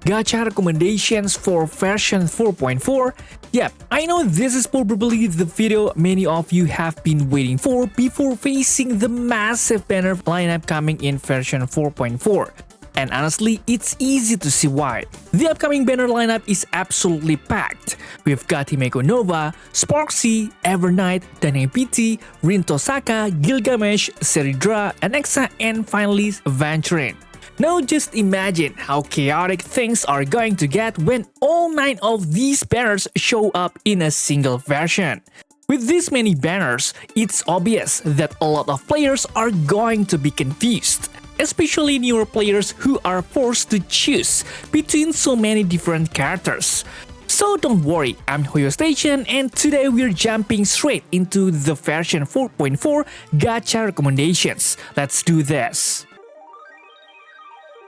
Gacha recommendations for version 4.4. Yep, I know this is probably the video many of you have been waiting for before facing the massive banner lineup coming in version 4.4. And honestly, it's easy to see why. The upcoming banner lineup is absolutely packed. We've got Himeko Nova, Sparxie, Evernight, Tohsaka, Tohsaka, Gilgamesh, Cerydra, Anaxa, and finally Aventurine. Now just imagine how chaotic things are going to get when all 9 of these banners show up in a single version. With this many banners, it's obvious that a lot of players are going to be confused, especially newer players who are forced to choose between so many different characters. So don't worry, I'm Hoyostation, and today we're jumping straight into the version 4.4 Gacha Recommendations. Let's do this!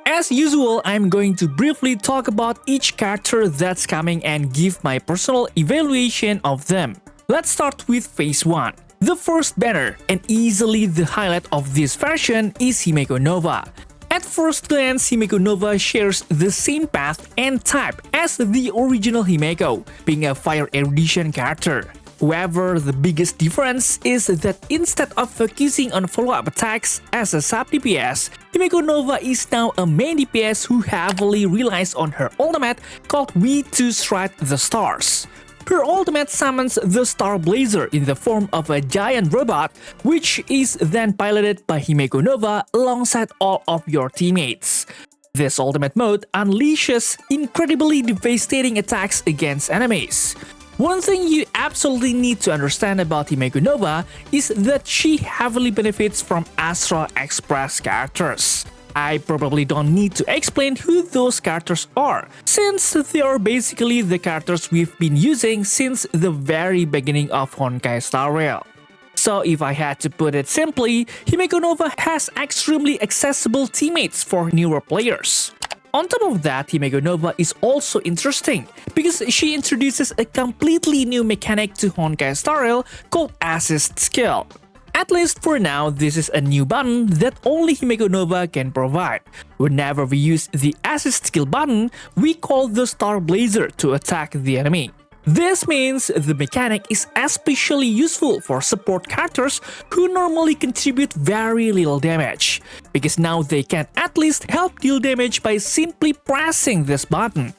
As usual, I'm going to briefly talk about each character that's coming and give my personal evaluation of them. Let's start with Phase 1. The first banner, and easily the highlight of this version, is Himeko Nova. At first glance, Himeko Nova shares the same path and type as the original Himeko, being a fire erudition character. However, the biggest difference is that instead of focusing on follow-up attacks as a sub-DPS, Himeko Nova is now a main DPS who heavily relies on her ultimate called We to Strike the Stars. Her ultimate summons the Star Blazer in the form of a giant robot, which is then piloted by Himeko Nova alongside all of your teammates. This ultimate mode unleashes incredibly devastating attacks against enemies. One thing you absolutely need to understand about Himeko Nova is that she heavily benefits from Astral Express characters. I probably don't need to explain who those characters are, since they are basically the characters we've been using since the very beginning of honkaistarrail. So if I had to put it simply, Himeko Nova has extremely accessible teammates for newer players. On top of that, Himeko Nova is also interesting because she introduces a completely new mechanic to honkaistarrail called Assist Skill. At least for now, this is a new button that only Himeko Nova can provide. Whenever we use the Assist Skill button, we call the Star Blazer to attack the enemy. This means the mechanic is especially useful for support characters who normally contribute very little damage, because now they can at least help deal damage by simply pressing this button.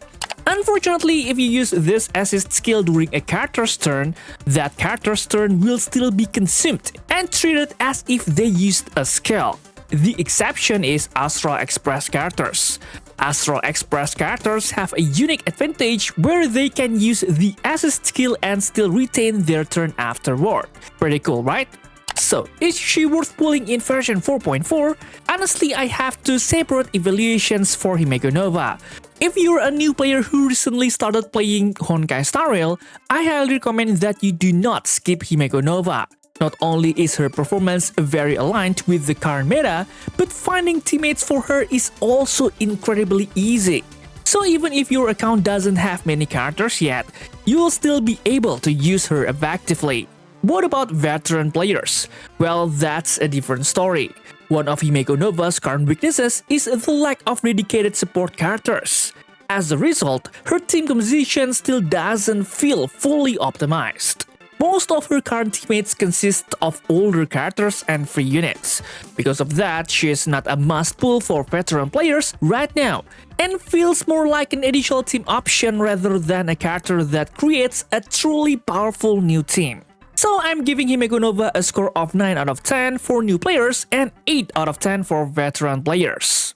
Unfortunately, if you use this assist skill during a character's turn, that character's turn will still be consumed and treated as if they used a skill. The exception is Astral Express characters. Astral Express characters have a unique advantage where they can use the assist skill and still retain their turn afterward. Pretty cool, right? So, is she worth pulling in version 4.4? Honestly, I have two separate evaluations for Himeko Nova. If you're a new player who recently started playing honkaistarrail, I highly recommend that you do not skip Himeko Nova. Not only is her performance very aligned with the current meta, but finding teammates for her is also incredibly easy. So even if your account doesn't have many characters yet, you'll still be able to use her effectively. What about veteran players? Well, that's a different story. One of Himeko Nova's current weaknesses is the lack of dedicated support characters. As a result, her team composition still doesn't feel fully optimized. Most of her current teammates consist of older characters and free units. Because of that, she is not a must-pull for veteran players right now, and feels more like an additional team option rather than a character that creates a truly powerful new team. So I'm giving Himeko Nova a score of 9 out of 10 for new players and 8 out of 10 for veteran players.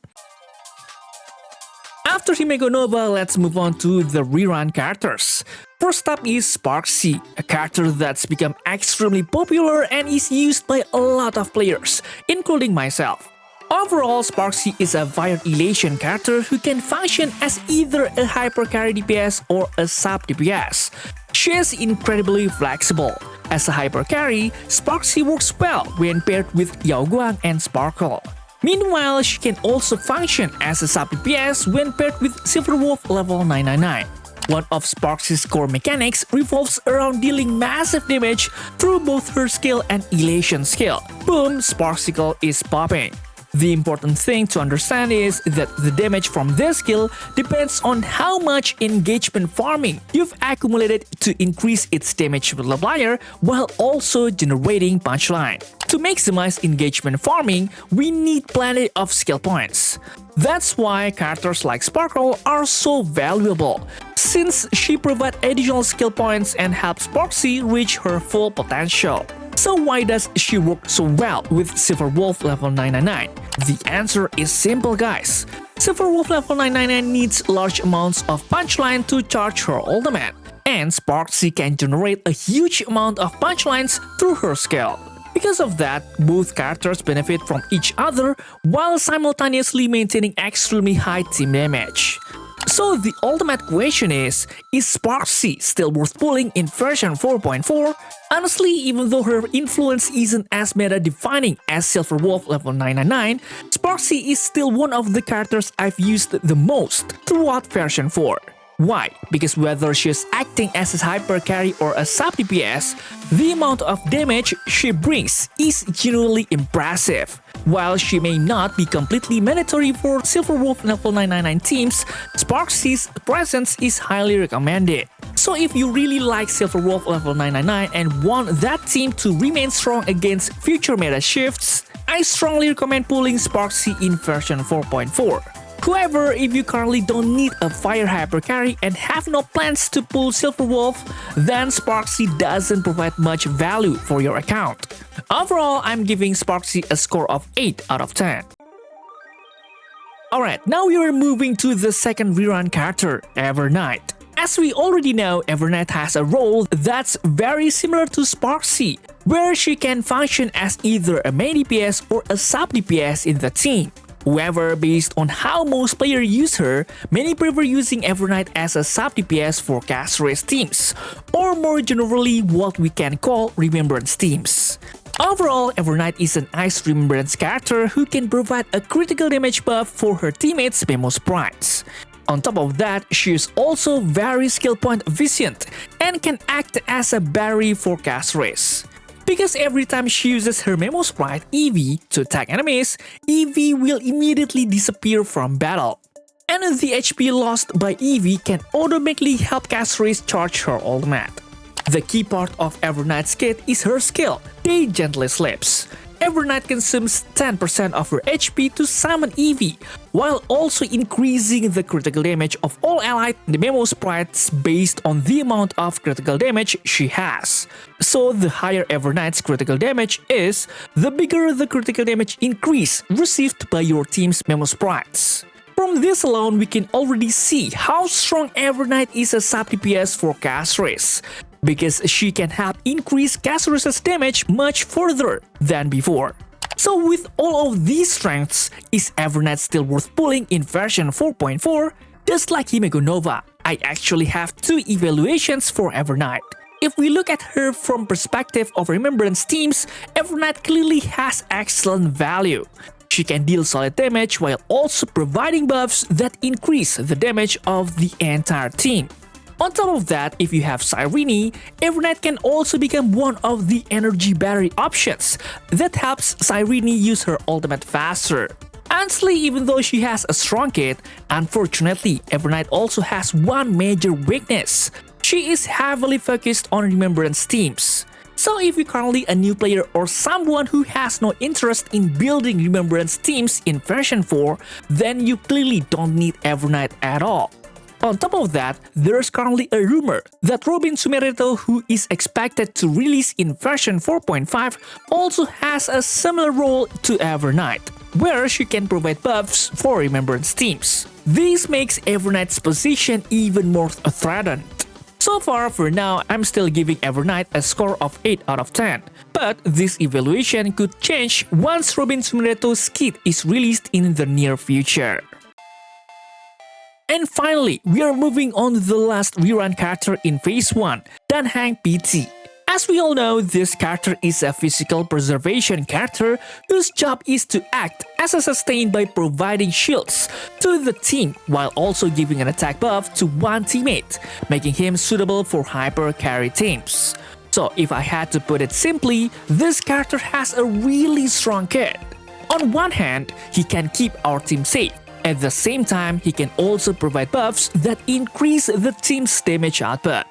After Himeko Nova, let's move on to the rerun characters. First up is Sparxie, a character that's become extremely popular and is used by a lot of players, including myself. Overall, Sparxie is a fire elation character who can function as either a hyper carry DPS or a sub DPS. She is incredibly flexible. As a hyper carry, Sparxie works well when paired with Yaoguang and Sparkle. Meanwhile, she can also function as a sub DPS when paired with Silverwolf level 999. One of Sparxie's core mechanics revolves around dealing massive damage through both her skill and elation skill. Boom, Sparxicle is popping. The important thing to understand is that the damage from this skill depends on how much engagement farming you've accumulated to increase its damage multiplier while also generating punchline. To maximize engagement farming, we need plenty of skill points. That's why characters like Sparkle are so valuable, since she provides additional skill points and helps Sparxie reach her full potential. So why does she work so well with Silver Wolf level 999? The answer is simple, guys. Silver Wolf level 999 needs large amounts of punchline to charge her ultimate, and Sparxie can generate a huge amount of punchlines through her skill. Because of that, both characters benefit from each other while simultaneously maintaining extremely high team damage. So the ultimate question is Sparxie still worth pulling in version 4.4? Honestly, even though her influence isn't as meta-defining as Silver Wolf level 999, Sparxie is still one of the characters I've used the most throughout version 4. Why? Because whether she's acting as a hyper carry or a sub DPS, the amount of damage she brings is genuinely impressive. While she may not be completely mandatory for Silver Wolf level 999 teams, Sparxie's presence is highly recommended. So if you really like Silver Wolf level 999 and want that team to remain strong against future meta shifts, I strongly recommend pulling Sparxie in version 4.4. However, if you currently don't need a fire hyper carry and have no plans to pull Silver Wolf, then Sparxie doesn't provide much value for your account. Overall, I'm giving Sparxie a score of 8 out of 10. Alright, now we are moving to the second rerun character, Evernight. As we already know, Evernight has a role that's very similar to Sparxie, where she can function as either a main DPS or a sub DPS in the team. However, based on how most players use her, many prefer using Evernight as a sub DPS for cast race teams, or more generally what we can call remembrance teams. Overall, Evernight is an ice remembrance character who can provide a critical damage buff for her teammates' Memo Sprites. On top of that, she is also very skill point efficient and can act as a barrier for cast race. Because every time she uses her Memo Sprite Eevee to attack enemies, Eevee will immediately disappear from battle. And the HP lost by Eevee can automatically help cast race charge her ultimate. The key part of Evernight's kit is her skill, Day Gently Slips. Evernight consumes 10% of her HP to summon Eevee, while also increasing the critical damage of all allied Memo Sprites based on the amount of critical damage she has. So the higher Evernight's critical damage is, the bigger the critical damage increase received by your team's Memo Sprites. From this alone, we can already see how strong Evernight is a sub DPS for cast race, because she can help increase cast race's damage much further than before. So with all of these strengths, is Evernight still worth pulling in version 4.4? Just like Himeko Nova, I actually have two evaluations for Evernight. If we look at her from perspective of remembrance teams, Evernight clearly has excellent value. She can deal solid damage while also providing buffs that increase the damage of the entire team. On top of that, if you have Cerydra, Evernight can also become one of the energy battery options that helps Cerydra use her ultimate faster. Honestly, even though she has a strong kit, unfortunately, Evernight also has one major weakness. She is heavily focused on remembrance teams. So if you're currently a new player or someone who has no interest in building remembrance teams in version 4, then you clearly don't need Evernight at all. On top of that, there's currently a rumor that Robin Sumereto, who is expected to release in version 4.5, also has a similar role to Evernight, where she can provide buffs for remembrance teams. This makes Evernight's position even more threatened. So far, for now, I'm still giving Evernight a score of 8 out of 10. But this evaluation could change once Robin Sumereto's kit is released in the near future. And finally, we are moving on to the last rerun character in Phase 1, Heng PT. As we all know, this character is a physical preservation character whose job is to act as a sustain by providing shields to the team while also giving an attack buff to one teammate, making him suitable for hyper carry teams. So if I had to put it simply, this character has a really strong kit. On one hand, he can keep our team safe. At the same time, he can also provide buffs that increase the team's damage output.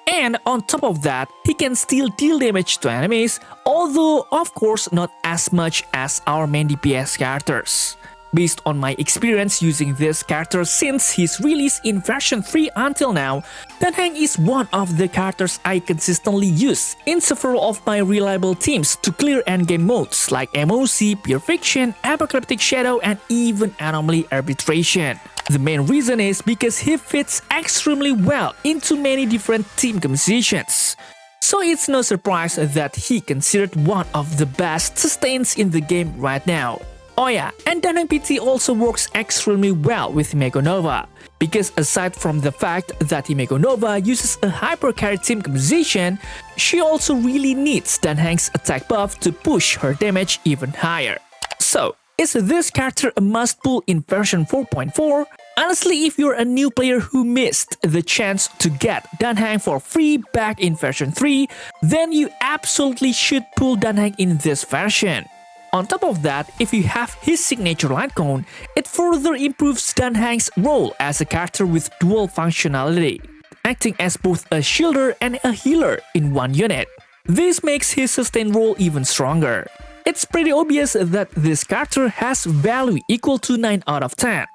And on top of that, he can still deal damage to enemies, although of course not as much as our main DPS characters. Based on my experience using this character since his release in version 3 until now, Heng is one of the characters I consistently use in several of my reliable teams to clear endgame modes like MOC, Pure Fiction, Apocalyptic Shadow, and even Anomaly Arbitration. The main reason is because he fits extremely well into many different team compositions. So it's no surprise that he considered one of the best sustains in the game right now. Oh yeah, and Heng PT also works extremely well with Himeko Nova, because aside from the fact that Himeko Nova uses a hyper carry team composition, she also really needs Heng's attack buff to push her damage even higher. So, is this character a must pull in version 4.4? Honestly, if you're a new player who missed the chance to get Heng for free back in version 3, then you absolutely should pull Heng in this version. On top of that, if you have his signature light cone, it further improves Heng's role as a character with dual functionality, acting as both a shielder and a healer in one unit. This makes his sustain role even stronger. It's pretty obvious that this character has value equal to 9 out of 10.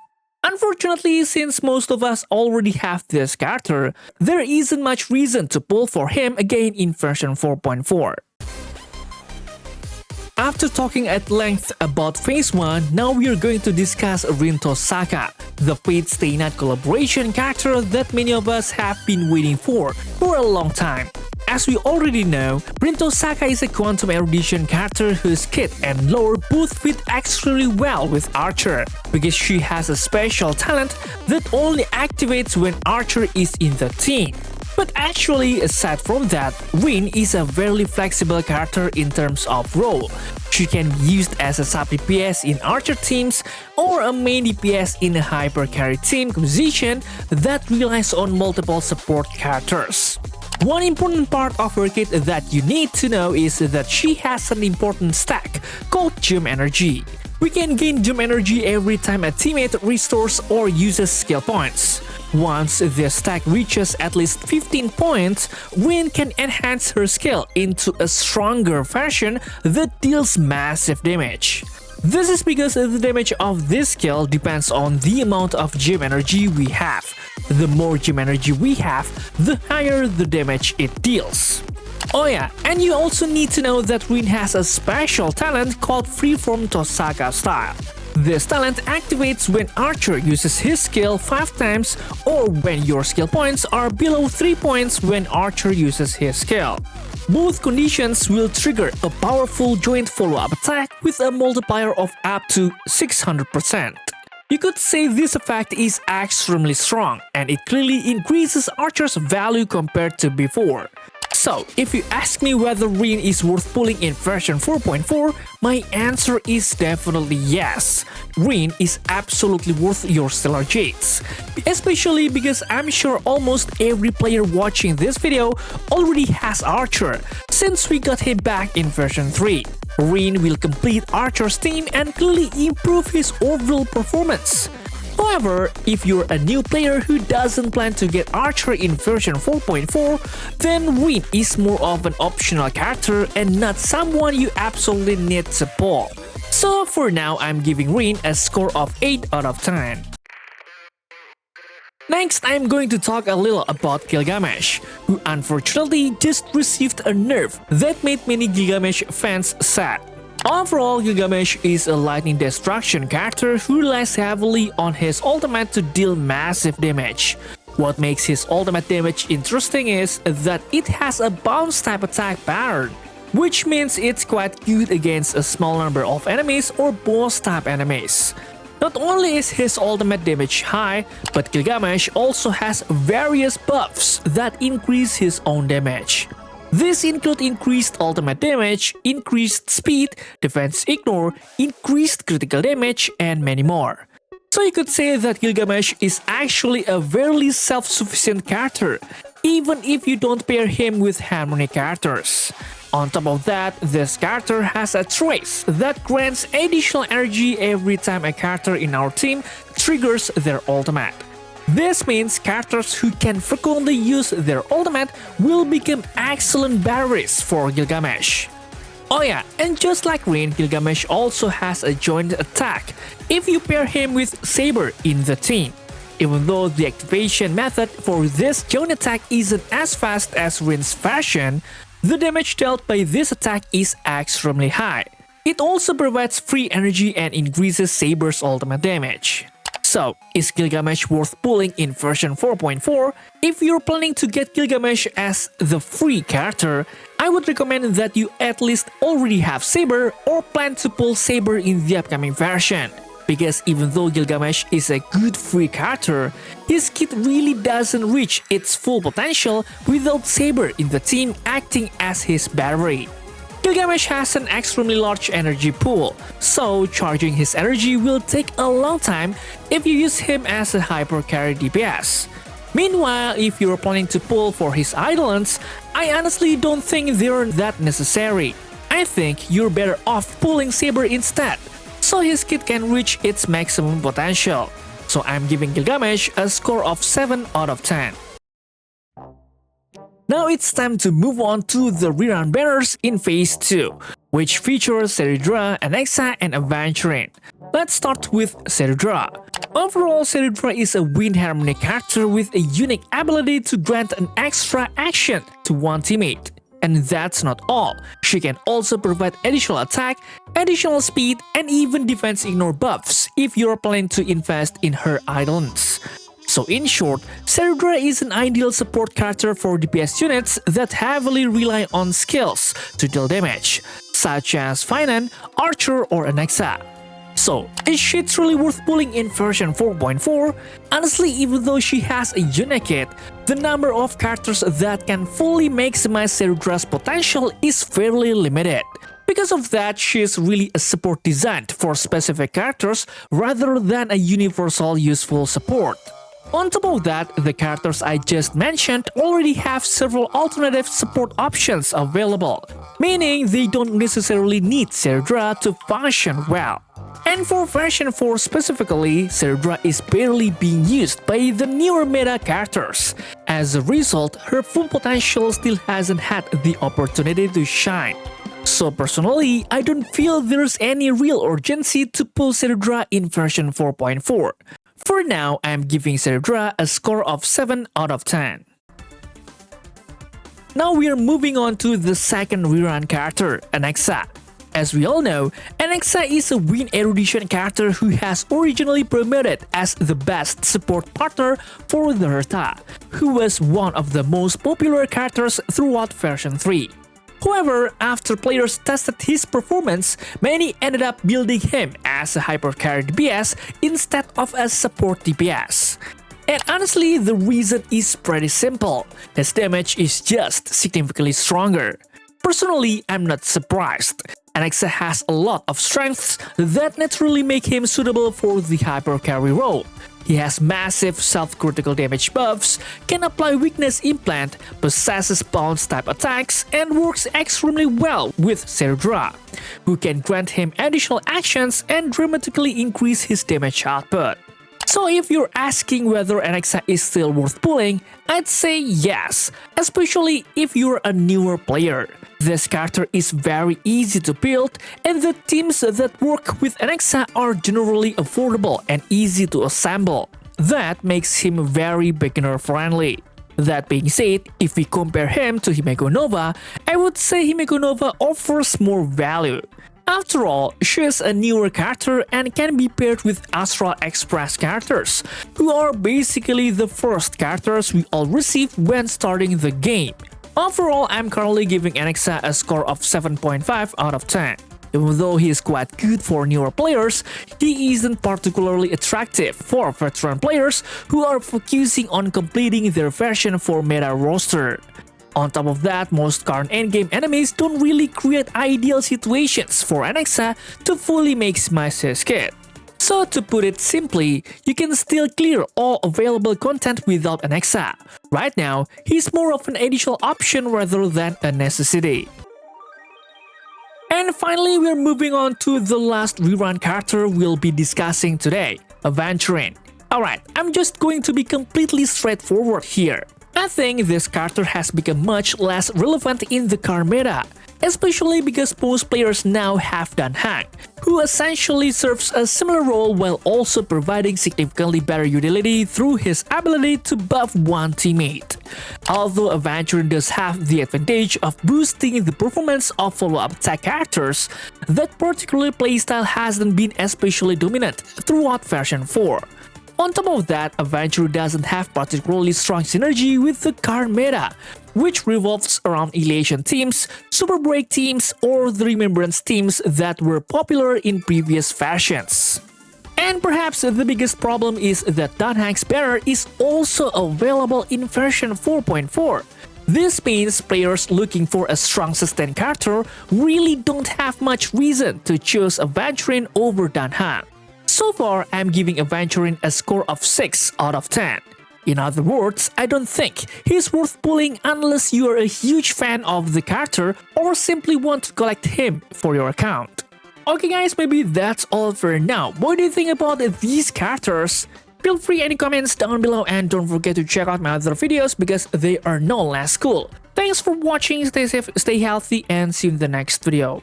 Unfortunately, since most of us already have this character, there isn't much reason to pull for him again in version 4.4. After talking at length about Phase 1, now we are going to discuss Tohsaka, the Fate Stay Night collaboration character that many of us have been waiting for a long time. As we already know, Tohsaka is a Quantum Erudition character whose kit and lore both fit extremely well with Archer, because she has a special talent that only activates when Archer is in the team. But actually, aside from that, Rin is a very flexible character in terms of role. She can be used as a sub DPS in Archer teams or a main DPS in a hyper carry team composition that relies on multiple support characters. One important part of her kit that you need to know is that she has an important stack called Gem Energy. We can gain Gem Energy every time a teammate restores or uses skill points. Once the stack reaches at least 15 points, Rin can enhance her skill into a stronger version that deals massive damage. This is because the damage of this skill depends on the amount of gem energy we have. The more gem energy we have, the higher the damage it deals. Oh yeah, and you also need to know that Rin has a special talent called Freeform Tohsaka style. This talent activates when Archer uses his skill 5 times or when your skill points are below 3 points when Archer uses his skill. Both conditions will trigger a powerful joint follow-up attack with a multiplier of up to 600%. You could say this effect is extremely strong and it clearly increases Archer's value compared to before. So, if you ask me whether Rin is worth pulling in version 4.4, my answer is definitely yes. Rin is absolutely worth your stellar jades. Especially because I'm sure almost every player watching this video already has Archer, since we got him back in version 3. Rin will complete Archer's team and clearly improve his overall performance. However, if you're a new player who doesn't plan to get Archer in version 4.4, then Rin is more of an optional character and not someone you absolutely need to pull. So for now, I'm giving Rin a score of 8 out of 10. Next, I'm going to talk a little about Gilgamesh, who unfortunately just received a nerf that made many Gilgamesh fans sad. Overall, Gilgamesh is a lightning destruction character who relies heavily on his ultimate to deal massive damage. What makes his ultimate damage interesting is that it has a bounce type attack pattern, which means it's quite good against a small number of enemies or boss type enemies. Not only is his ultimate damage high, but Gilgamesh also has various buffs that increase his own damage. These include increased ultimate damage, increased speed, defense ignore, increased critical damage, and many more. So you could say that Gilgamesh is actually a very self-sufficient character, even if you don't pair him with harmony characters. On top of that, this character has a trace that grants additional energy every time a character in our team triggers their ultimate. This means characters who can frequently use their ultimate will become excellent batteries for Gilgamesh. Oh yeah, and just like Rain, Gilgamesh also has a joint attack if you pair him with Saber in the team. Even though the activation method for this joint attack isn't as fast as Rain's version, the damage dealt by this attack is extremely high. It also provides free energy and increases Saber's ultimate damage. So, is Gilgamesh worth pulling in version 4.4? If you're planning to get Gilgamesh as the free character, I would recommend that you at least already have Saber or plan to pull Saber in the upcoming version. Because even though Gilgamesh is a good free character, his kit really doesn't reach its full potential without Saber in the team acting as his battery. Gilgamesh has an extremely large energy pool, so charging his energy will take a long time if you use him as a hyper carry DPS. Meanwhile, if you're planning to pull for his Eidolons, I honestly don't think they're that necessary. I think you're better off pulling Saber instead, so his kit can reach its maximum potential. So I'm giving Gilgamesh a score of 7 out of 10. Now it's time to move on to the rerun banners in Phase 2, which features Cerydra, Anaxa, and Aventurine. Let's start with Cerydra. Overall, Cerydra is a wind harmony character with a unique ability to grant an extra action to one teammate. And that's not all, she can also provide additional attack, additional speed, and even defense ignore buffs if you're planning to invest in her Eidolons. So in short, Cerydra is an ideal support character for DPS units that heavily rely on skills to deal damage, such as Finan, Archer, or Anaxa. So, is she truly worth pulling in version 4.4? Honestly, even though she has a unique kit, the number of characters that can fully maximize Cerydra's potential is fairly limited. Because of that, she is really a support designed for specific characters rather than a universal useful support. On top of that, the characters I just mentioned already have several alternative support options available, meaning they don't necessarily need Cerydra to function well. And for version 4 specifically, Cerydra is barely being used by the newer meta characters. As a result, her full potential still hasn't had the opportunity to shine. So personally, I don't feel there's any real urgency to pull Cerydra in version 4.4. For now, I'm giving Cerydra a score of 7 out of 10. Now we are moving on to the second rerun character, Anaxa. As we all know, Anaxa is a Wind Erudition character who has originally promoted as the best support partner for the Herta, who was one of the most popular characters throughout version 3. However, after players tested his performance, many ended up building him as a hypercarry DPS instead of a support DPS. And honestly, the reason is pretty simple. His damage is just significantly stronger. Personally, I'm not surprised. Anaxa has a lot of strengths that naturally make him suitable for the hypercarry role. He has massive self-critical damage buffs, can apply weakness implant, possesses bounce type attacks, and works extremely well with Cerydra, who can grant him additional actions and dramatically increase his damage output. So if you're asking whether Anaxa is still worth pulling, I'd say yes, especially if you're a newer player. This character is very easy to build, and the teams that work with Anaxa are generally affordable and easy to assemble. That makes him very beginner friendly. That being said, if we compare him to Himeko Nova, I would say Himeko Nova offers more value. After all, she is a newer character and can be paired with Astral Express characters, who are basically the first characters we all receive when starting the game. Overall, I'm currently giving Anaxa a score of 7.5 out of 10. Even though he is quite good for newer players, he isn't particularly attractive for veteran players who are focusing on completing their version 4 meta roster. On top of that, most current endgame enemies don't really create ideal situations for Anaxa to fully maximize his kit. So to put it simply, you can still clear all available content without Anaxa. Right now, he's more of an additional option rather than a necessity. Finally, we're moving on to the last rerun character we'll be discussing today, Aventurine. Alright, I'm just going to be completely straightforward here. I think this character has become much less relevant in the card meta, especially because most players now have Heng, who essentially serves a similar role while also providing significantly better utility through his ability to buff one teammate. Although Aventurine does have the advantage of boosting the performance of follow-up attack characters, that particular playstyle hasn't been especially dominant throughout version 4. On top of that, Aventurine doesn't have particularly strong synergy with the card meta, which revolves around Elation teams, Super Break teams, or the Remembrance teams that were popular in previous versions. And perhaps the biggest problem is that Heng's banner is also available in version 4.4. This means players looking for a strong sustain character really don't have much reason to choose Aventurine over Heng. So far, I'm giving Aventurine a score of 6 out of 10. In other words, I don't think he's worth pulling unless you are a huge fan of the character or simply want to collect him for your account. Okay guys, maybe that's all for now. What do you think about these characters? Feel free any comments down below and don't forget to check out my other videos because they are no less cool. Thanks for watching, stay safe, stay healthy, and see you in the next video.